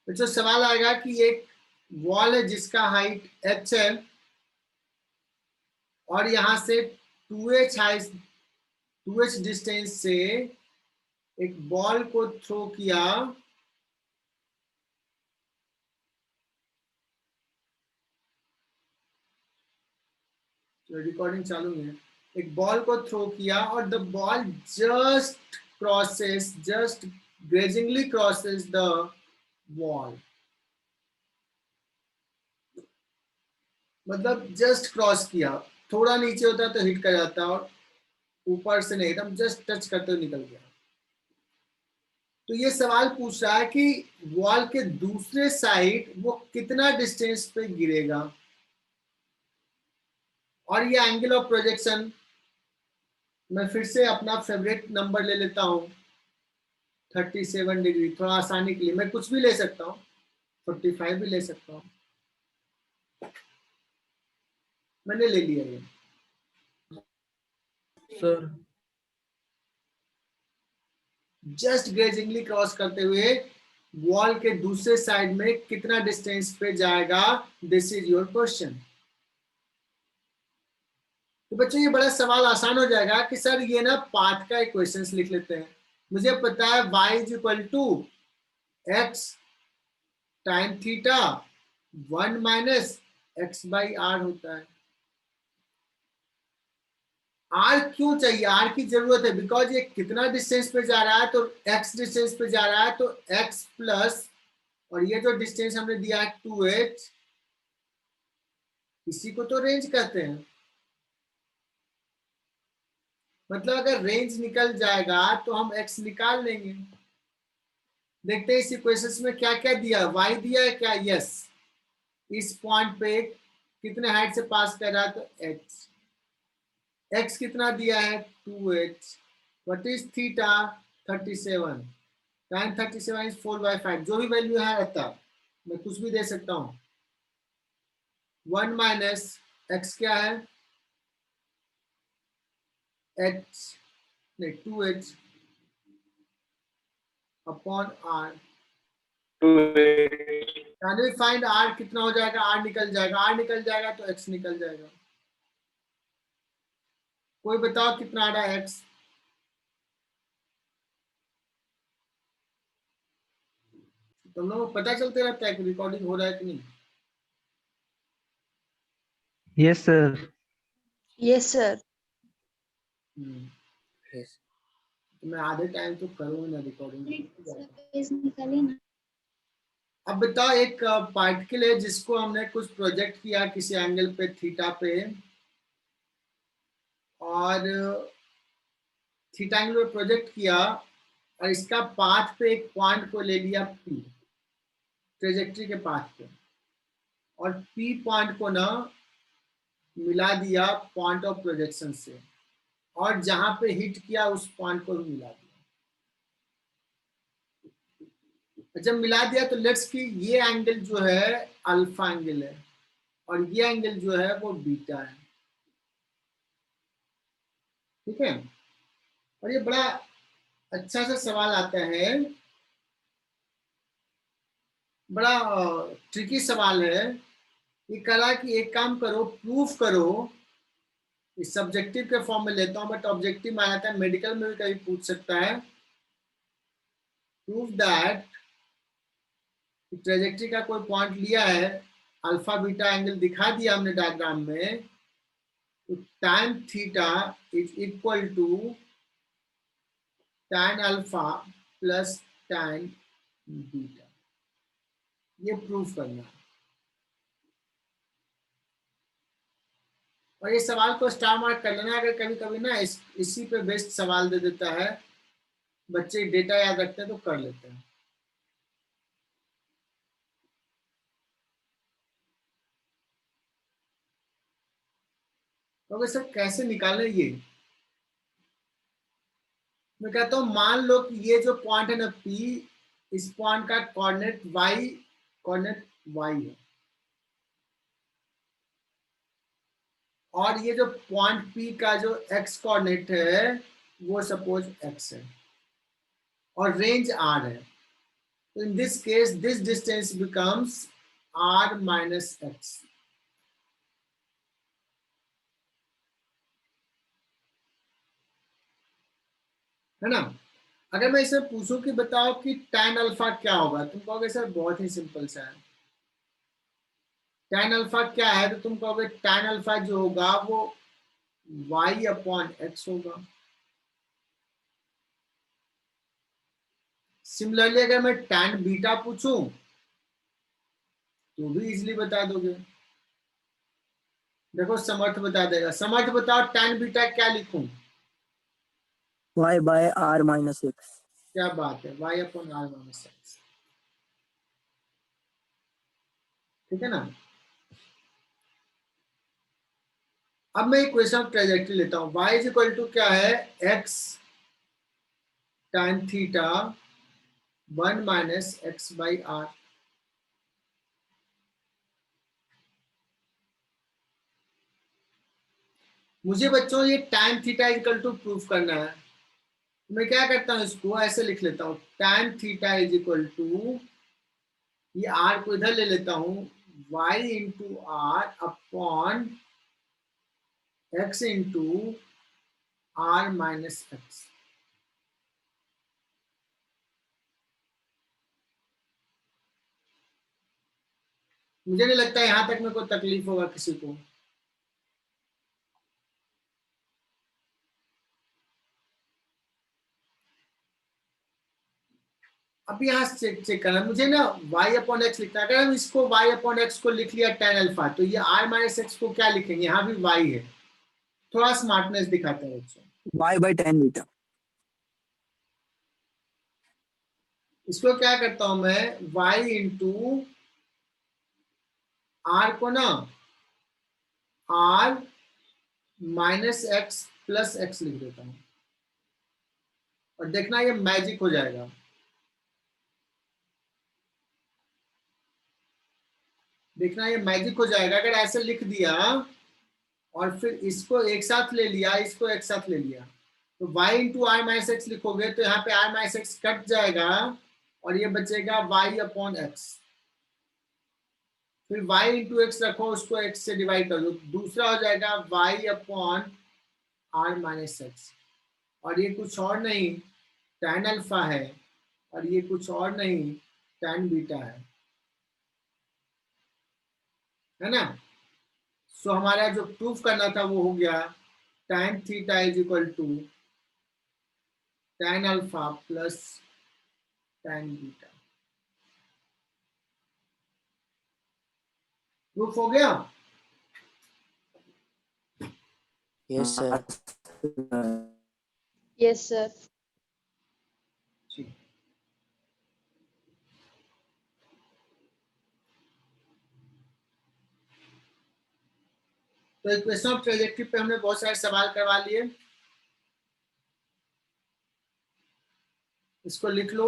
तो जो सवाल आएगा कि एक वॉल है जिसका हाइट h है और यहां से 2h डिस्टेंस से एक बॉल को थ्रो किया, रिकॉर्डिंग चालू है. एक बॉल को थ्रो किया और the ball just grazingly crosses the wall, मतलब जस्ट क्रॉस किया, थोड़ा नीचे होता तो हिट कर जाता और ऊपर से नहीं, एकदम जस्ट टच करते हुए निकल गया. तो ये सवाल पूछ रहा है कि वॉल के दूसरे साइड वो कितना डिस्टेंस पे गिरेगा, और ये एंगल ऑफ प्रोजेक्शन मैं फिर से अपना फेवरेट नंबर ले लेता हूं 37 डिग्री. थोड़ा आसानी के लिए मैं कुछ भी ले सकता हूं, 45 भी ले सकता हूं. मैंने ले लिया ये सर जस्ट ग्रेजिंगली क्रॉस करते हुए वॉल के दूसरे साइड में कितना डिस्टेंस पे जाएगा, दिस इज योर क्वेश्चन। तो बच्चों ये बड़ा सवाल आसान हो जाएगा कि सर ये ना पाथ का इक्वेशंस लिख लेते हैं। मुझे पता है y is equal to x time theta 1 minus x by R होता है। r क्यों चाहिए, r की जरूरत है बिकॉज ये कितना डिस्टेंस पे जा रहा है, तो x डिस्टेंस पे जा रहा है, तो x प्लस और ये जो डिस्टेंस हमने दिया है 2h, इसी को तो रेंज कहते हैं। मतलब अगर रेंज निकल जाएगा तो हम x निकाल लेंगे। देखते हैं इस इक्वेशन में क्या क्या दिया है। y दिया है क्या, यस। इस पॉइंट पे कितने हाइट से पास कर रहा है, तो h। x कितना दिया है 2h। What is theta 37, tan 37 is 4/5, जो भी वैल्यू है रहता, मैं कुछ भी दे सकता हूं। 1 माइनस x क्या है, h नहीं 2h upon r। 2h। Can we find r कितना हो जाएगा, r निकल जाएगा, r निकल जाएगा तो x निकल जाएगा। कोई बताओ कितना आ रहा है x। तुम लोगों को पता चलते रहता है कि रिकॉर्डिंग हो रहा है कि नहीं। Yes sir. Yes sir. Yes. तो मैं आधे टाइम तो करूंगा ना रिकॉर्डिंग। निकालिए ना। अब बताओ एक पार्टिकल है जिसको हमने कुछ प्रोजेक्ट किया किसी एंगल पे थीटा पे, और थीटा एंगल पे प्रोजेक्ट किया, और इसका पाथ पे एक पॉइंट को ले लिया P, ट्रेजेक्ट्री के पाथ पे, और P पॉइंट को ना मिला दिया पॉइंट ऑफ प्रोजेक्शन से, और जहां पे हिट किया उस पॉइंट को भी मिला दिया। जब मिला दिया तो लेट्स की ये एंगल जो है अल्फा एंगल है, और ये एंगल जो है वो बीटा है, ठीक है। और ये बड़ा अच्छा सा सवाल आता है, बड़ा ट्रिकी सवाल है। ये कह रहा है कि एक काम करो, प्रूफ करो, इस सब्जेक्टिव के फॉर्म में लेता हूं बट ऑब्जेक्टिव में आता है, मेडिकल में भी कभी पूछ सकता है। प्रूफ दैट ट्रेजेक्ट्री का कोई पॉइंट लिया है, अल्फा बीटा एंगल दिखा दिया हमने डायग्राम में, तो tan theta is equal to tan alpha plus tan beta. ये प्रूफ करना है। और ये सवाल को स्टार मार्क कर लेना, अगर कभी कभी ना इसी पे बेस्ड सवाल दे देता है, बच्चे डेटा याद रखते हैं तो कर लेते हैं। तो सर कैसे निकालें ये, मैं कहता हूं मान लो कि ये जो पॉइंट है ना P, इस पॉइंट का कोऑर्डिनेट y है, और ये जो पॉइंट P का जो x कोऑर्डिनेट है वो सपोज x है, और रेंज r है। तो in this case this distance becomes r minus x। है ना। अगर मैं इसे पूछूं कि बताओ कि tan अल्फा क्या होगा, तुम कहोगे सर बहुत ही सिंपल सा है। tan अल्फा क्या है, तो तुम कहोगे tan अल्फा जो होगा वो y अपॉन x होगा। सिमिलरली अगर मैं tan बीटा पूछूं तो भी इजीली बता दोगे। देखो समर्थ बता देगा। समर्थ बताओ tan बीटा क्या लिखूं। y by r minus x। क्या बात है, y upon r minus x, ठीक है ना। अब मैं इक्वेशन ऑफ ट्रेजेक्टरी लेता हूं। y इज इक्वल टू क्या है, x tan theta 1 minus x by r। मुझे बच्चों ये tan theta equal to proof करना है। मैं क्या करता हूँ, इसको ऐसे लिख लेता हूँ, tan theta is equal to, ये r को इधर ले लेता हूँ, y into r upon x into r minus x. मुझे नहीं लगता यहां तक में कोई तकलीफ होगा किसी को। अब यहाँ चेक करना मुझे ना, y अपॉन एक्स लिखना है। अगर हम इसको y अपॉन एक्स को लिख लिया tan अल्फा, तो ये r माइनस एक्स को क्या लिखेंगे, यहाँ भी y है। थोड़ा स्मार्टनेस दिखाते हैं बच्चों। y by tan beta. इसको क्या करता हूं मैं, y इंटू r को ना r minus x plus x लिख देता हूं, और देखना ये मैजिक हो जाएगा। देखना ये मैजिक हो जाएगा। अगर ऐसे लिख दिया और फिर इसको एक साथ ले लिया, इसको एक साथ ले लिया, तो y into R minus x लिखोगे तो यहाँ पे r माइनस एक्स कट जाएगा और ये बचेगा y अपॉन एक्स। फिर y इंटू एक्स रखो, उसको x से डिवाइड कर दो, दूसरा हो जाएगा y upon r minus x. और ये कुछ और नहीं tan अल्फा है, और ये कुछ और नहीं tan बीटा है ना। सो हमारा जो प्रूफ करना था वो हो गया, tan theta is equal to tan alpha plus tan beta. Proof हो गया। Yes sir. Yes sir. ठीक। तो इक्वेशन ऑफ ट्रेजेक्टरी पे हमने बहुत सारे सवाल करवा लिए, इसको लिख लो।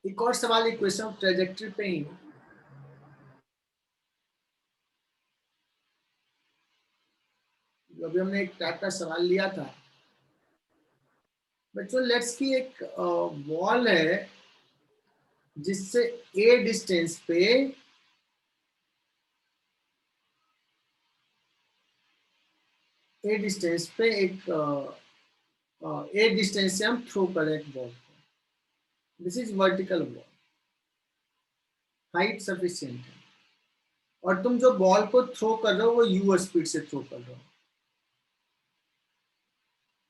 एक और सवाल इक्वेशन ऑफ ट्रेजेक्टरी पे ही, अभी हमने एक टाइप का सवाल लिया था बच्चों। लेट्स की एक वॉल है जिससे a डिस्टेंस पे एक a डिस्टेंस से हम थ्रो करें एक बॉल को। This is vertical wall, height sufficient है, और तुम जो बॉल को थ्रो कर रहे हो वो u स्पीड से थ्रो कर रहे हो।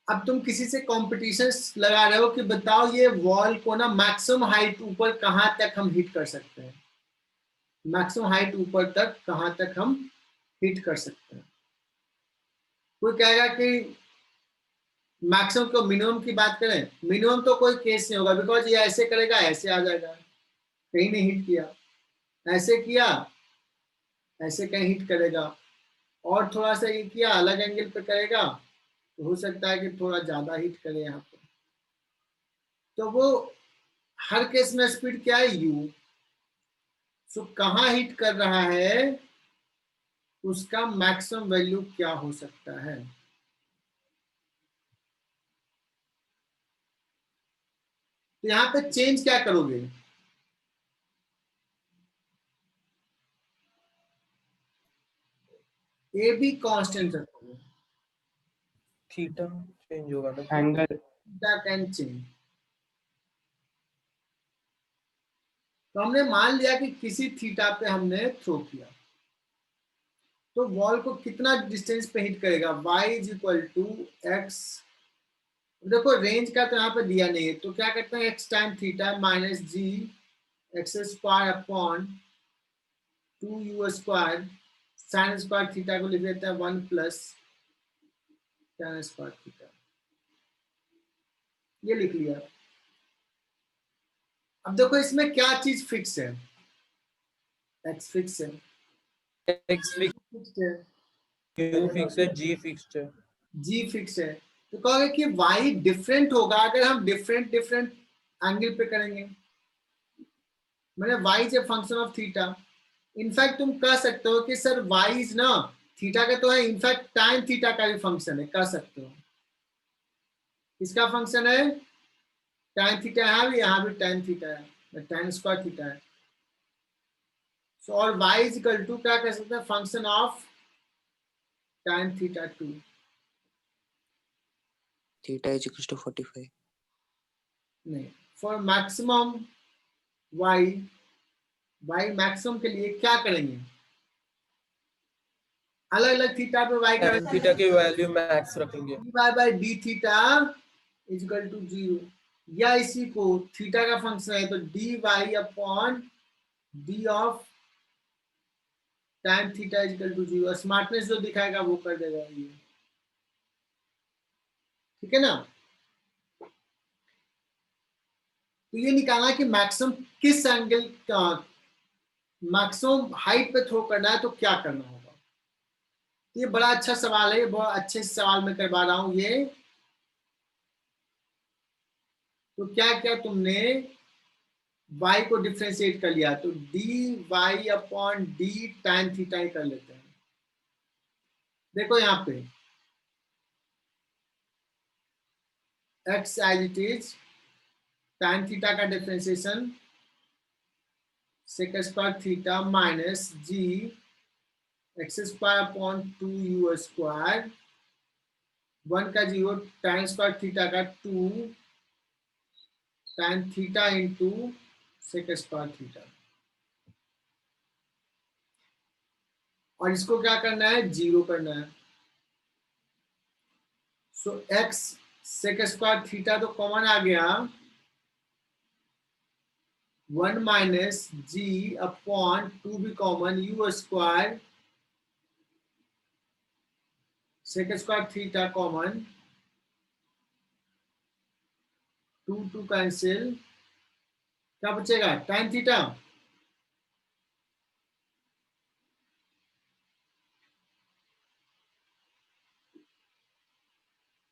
अब तुम किसी से कॉम्पिटिशन लगा रहे हो कि बताओ ये वॉल को ना मैक्सिमम हाइट ऊपर कहां तक हम हिट कर सकते हैं, मैक्सिमम हाइट ऊपर तक कहां तक हम हिट कर सकते हैं। कोई कहेगा कि मैक्सिमम को मिनिमम की बात करें, मिनिमम तो कोई केस नहीं होगा, बिकॉज ये ऐसे करेगा ऐसे आ जाएगा, कहीं नहीं हिट किया, ऐसे किया ऐसे कहीं हिट करेगा, और थोड़ा सा ये किया अलग एंगल पे करेगा तो हो सकता है कि थोड़ा ज्यादा हिट करे यहाँ पे। तो वो हर केस में स्पीड क्या है, u। सो कहाँ हिट कर रहा है उसका मैक्सिमम वैल्यू क्या हो सकता है। तो यहाँ पे चेंज क्या करोगे, ए भी कांस्टेंट रखोगे, थीटा चेंज होगा तो एंगल थीटा कैन चेंज। तो हमने मान लिया कि किसी थीटा पे हमने थ्रो किया, तो बॉल को कितना डिस्टेंस पे हिट करेगा, y is equal to x. देखो रेंज का तो यहाँ पे दिया नहीं है, तो क्या करते हैं x time theta minus g x square upon 2u square sine square theta को लिख लेते हैं 1 प्लस tan स्क्वायर थीटा, ये लिख लिया। अब देखो इसमें क्या चीज फिक्स है, x फिक्स है, x फिक्स है, q फिक्स है, g फिक्स है। जी फिक्स है। तो कहोगे कि y डिफरेंट होगा अगर हम डिफरेंट डिफरेंट एंगल पे करेंगे। मैंने y is a function of theta. In fact तुम कह सकते हो कि सर y इज ना थीटा का तो है, इनफैक्ट टाइम थीटा का भी फंक्शन है, कह सकते हो। किसका फंक्शन है? टाइम थीटा है, यहाँ भी टाइम थीटा है, टाइम स्क्वायर थीटा है। सो और y इज इक्वल टू क्या कह सकते हैं? Function of time theta 2। Theta is equal to 45। नहीं, फॉर मैक्सिमम y मैक्सिमम के लिए क्या करेंगे? अलग अलग थीटा पे y का थीटा की वैल्यू मैक्स रखेंगे। dy by D theta is equal to 0, या इसी को थीटा का फंक्शन है तो dy upon d of time theta is equal to 0। Smartness जो दिखाएगा वो कर देगा ये, ठीक है ना। तो ये निकालना कि मैक्सिमम किस एंगल का, मैक्सिमम हाइट पे थ्रो करना है तो क्या करना होगा। ये बड़ा अच्छा सवाल है, बहुत अच्छे सवाल मैं करवा रहा हूं ये। तो क्या क्या तुमने y को डिफरेंशिएट कर लिया, तो dy upon d tan theta ही कर लेते हैं। देखो यहाँ पे x as it is tan theta का differentiation sec square theta minus g x square upon 2u square 1 का 0 tan स्क्वायर थीटा का 2 tan theta into sec square theta, और इसको क्या करना है? 0 करना है। So x sec square theta तो कॉमन आ गया, 1 माइनस g अपॉन 2 भी common, u square sec square theta common, 2 cancel, क्या बचेगा? tan theta.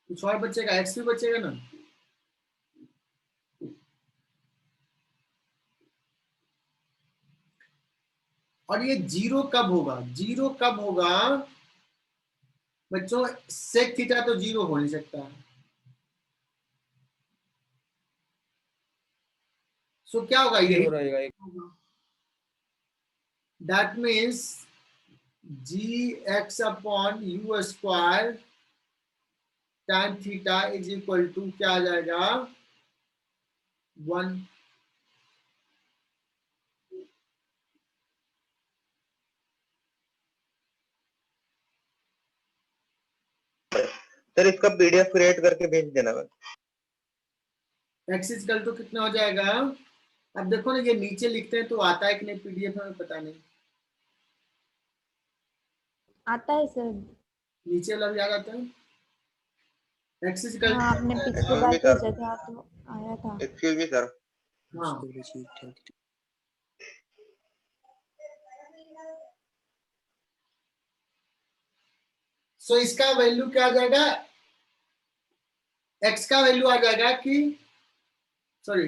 कुछ और बचेगा? x भी बचेगा ना। और ये 0 कब होगा? 0 कब होगा बच्चों? सेक थीटा तो 0 हो नहीं सकता है। सो क्या होगा? यही रहेगा। दैट मीन्स gx अपॉन u square tan theta is equal to क्या आ जाएगा? 1। सर इसका पीडीएफ क्रिएट करके भेज देना। x इज इक्वल टू कितना हो जाएगा? अब देखो ना, ये नीचे लिखते हैं तो आता है कि नहीं पीडीएफ में, पता नहीं। आता है सर। नीचे वाला भी आ जाता है। x इज इक्वल हाँ, आपने पिछली बार भेजा था तो आया था। Excuse me sir. हाँ, सो इसका वैल्यू क्या आ जाएगा? x का वैल्यू आ जाएगा कि सॉरी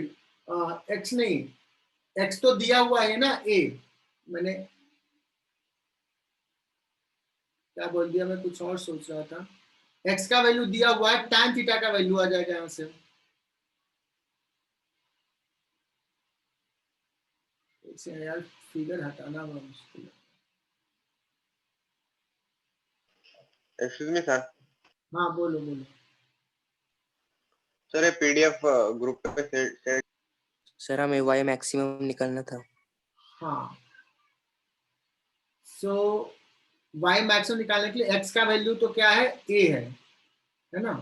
x नहीं, x तो दिया हुआ है ना a, मैंने क्या बोल दिया, मैं कुछ और सोच रहा था। x का वैल्यू दिया हुआ है, tan थीटा का वैल्यू आ जाएगा यहाँ से। यार फिगर हटाना बड़ा मुश्किल है। Excuse me sir. हाँ बोलो बोलो। सर ये पीडीएफ ग्रुप पे सेट। सर हमें y मैक्सिमम निकालना था। हाँ, सो y मैक्सिमम निकालने के लिए x का वैल्यू तो क्या है? a है ना।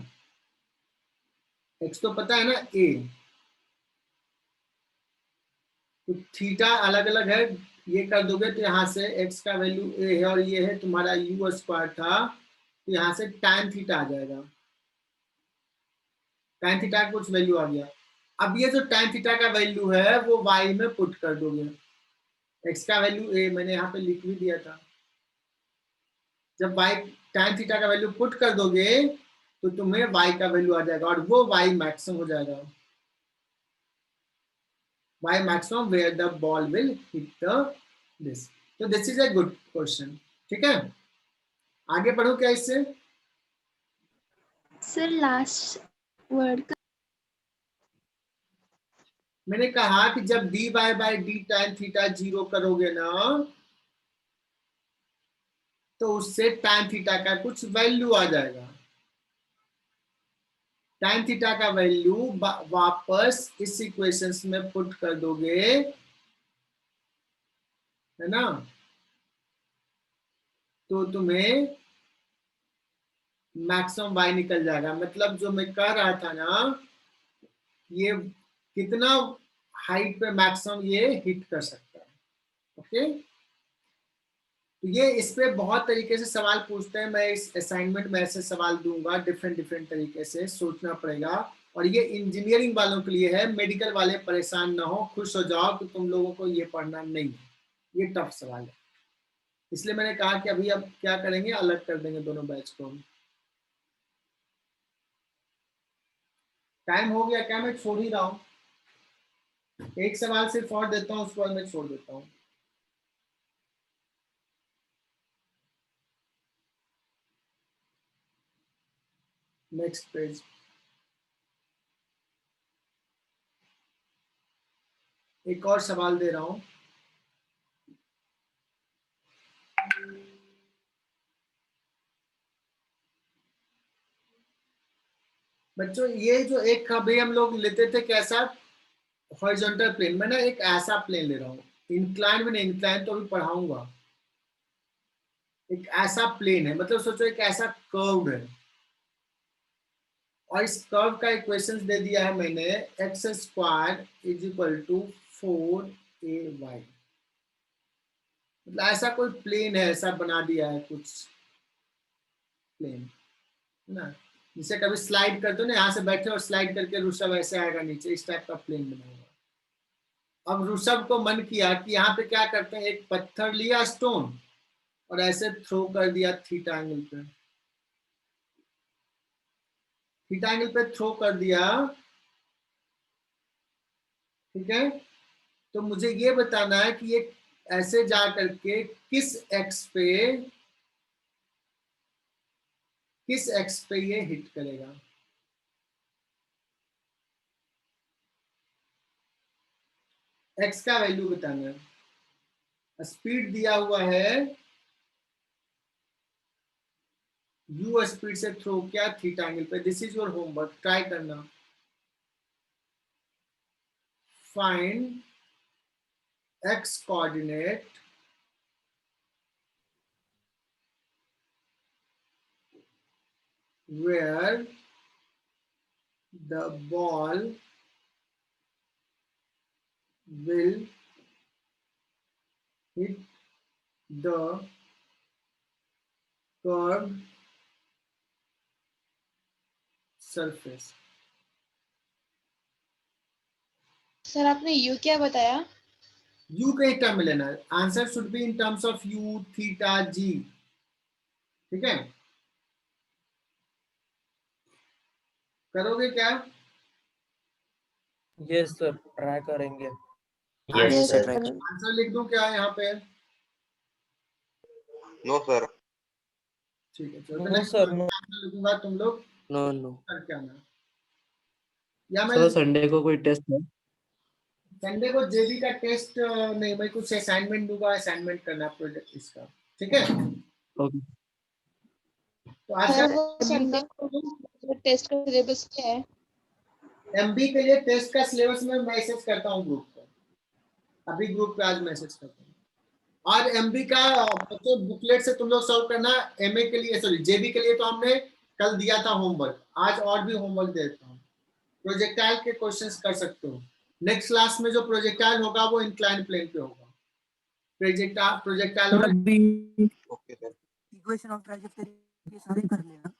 x तो पता है ना a, तो थीटा अलग अलग है, ये कर दोगे तो यहाँ से x का वैल्यू a है और ये है तुम्हारा u स्क्वायर था, तो यहाँ से tan थीटा आ जाएगा। tan थीटा का कुछ वैल्यू आ गया। अब ये जो tan थीटा का वैल्यू है वो y में पुट कर दोगे। x का वैल्यू a मैंने यहाँ पे लिख भी दिया था। जब y tan थीटा का वैल्यू पुट कर दोगे तो तुम्हें y का वैल्यू आ जाएगा और वो y मैक्सिमम हो जाएगा। y maximum where the ball will hit the this. So this is a good question. ठीक है, आगे बढ़ो क्या इससे? सर लास्ट वर्ड का मैंने कहा कि जब dy by d tan theta 0 करोगे ना, तो उससे tan थीटा का कुछ वैल्यू आ जाएगा। tan थीटा का वैल्यू वापस इस इक्वेशंस में पुट कर दोगे, है ना, तो तुम्हें मैक्सिमम y निकल जाएगा। मतलब जो मैं कह रहा था ना, ये कितना हाइट पे मैक्सिमम ये हिट कर सकता है। ओके, तो ये इस पे बहुत तरीके से सवाल पूछते हैं। मैं इस असाइनमेंट में ऐसे सवाल दूंगा, डिफरेंट तरीके से सोचना पड़ेगा। और ये इंजीनियरिंग वालों के लिए है, मेडिकल वाले परेशान ना हो, खुश हो जाओ कि तुम लोगों को ये पढ़ना नहीं है, ये टफ सवाल है। इसलिए मैंने कहा कि अभी अब क्या करेंगे, अलग कर देंगे दोनों बैच को। टाइम हो गया क्या? मैं छोड़ ही रहा हूँ, एक सवाल सिर्फ और देता हूँ, उसके बाद मैं छोड़ देता हूँ। Next page. एक और सवाल दे रहा हूं। बच्चों ये जो एक अभी हम लोग लेते थे कैसा, हॉरिजॉन्टल प्लेन, मैं ना एक ऐसा प्लेन ले रहा हूँ, इंक्लाइन भी नहीं, इंक्लाइन तो अभी पढ़ाऊंगा। एक ऐसा प्लेन है, मतलब सोचो एक ऐसा कर्व है, और इस कर्व का इक्वेशंस दे दिया है मैंने, x square is equal to 4ay। मतलब ऐसा कोई प्लेन है, ऐसा बना दिया है कुछ प्लेन ना, जिसे कभी स्लाइड कर दो ना, यहाँ से बैठे और स्लाइड करके ऋषभ ऐसे आएगा नीचे, इस टाइप का प्लेन बना हुआ। अब ऋषभ को मन किया कि यहाँ पे क्या करते हैं, एक पत्थर लिया, स्टोन, और ऐसे थ्रो कर दिया थीटा एंगल पे, थीटा एंगल पे थ्रो कर दिया। ठीक है, तो मुझे ये बताना है कि ये ऐसे जा करके किस एक्स पे ये हिट करेगा। एक्स का वैल्यू बताना है। स्पीड दिया हुआ है, यू स्पीड से थ्रो किया थीटा एंगल पे। This is your homework, try करना। Find x coordinate where the ball will hit the curved surface। Sir आपने यू क्या बताया? u के टर्म में लेना है, answer should be in terms of u theta g। ठीक है, करोगे क्या? यस सर, ट्राई करेंगे। Yes sir. आंसर लिख दूं क्या यहाँ पे? No sir. ठीक है, चलो नो सर, नो। आंसर लिखूंगा, तुम लोग नो करके आना। या मैं सर संडे को कोई टेस्ट है? संडे को जेबी का टेस्ट नहीं, मैं कुछ असाइनमेंट दूंगा, असाइनमेंट करना प्रोजेक्ट इसका। ठीक है, ओके। तो आज सर का वो संडे को टेस्ट का सिलेबस क्या है? एमबी के लिए टेस्ट का सिलेबस में मैसेज करता हूँ ग्रुप पे, अभी ग्रुप पे आज मैसेज करता हूँ। और एमबी का तो बुकलेट से तुम लोग सॉल्व करना। एमए के लिए, सॉरी जेबी के लिए तो हमने कल दिया था होमवर्क, आज और भी होमवर्क देता हूँ। प्रोजेक्टाइल के क्वेश्चंस कर सकते हो। नेक्स्ट क्लास में जो प्रोजेक्टाइल होगा वो इंक्लाइन प्लेन पे होगा। प्रोजेक्टाइल सर अभी इक्वेशन ऑफ ट्रैजेक्टरी सारे कर लेना।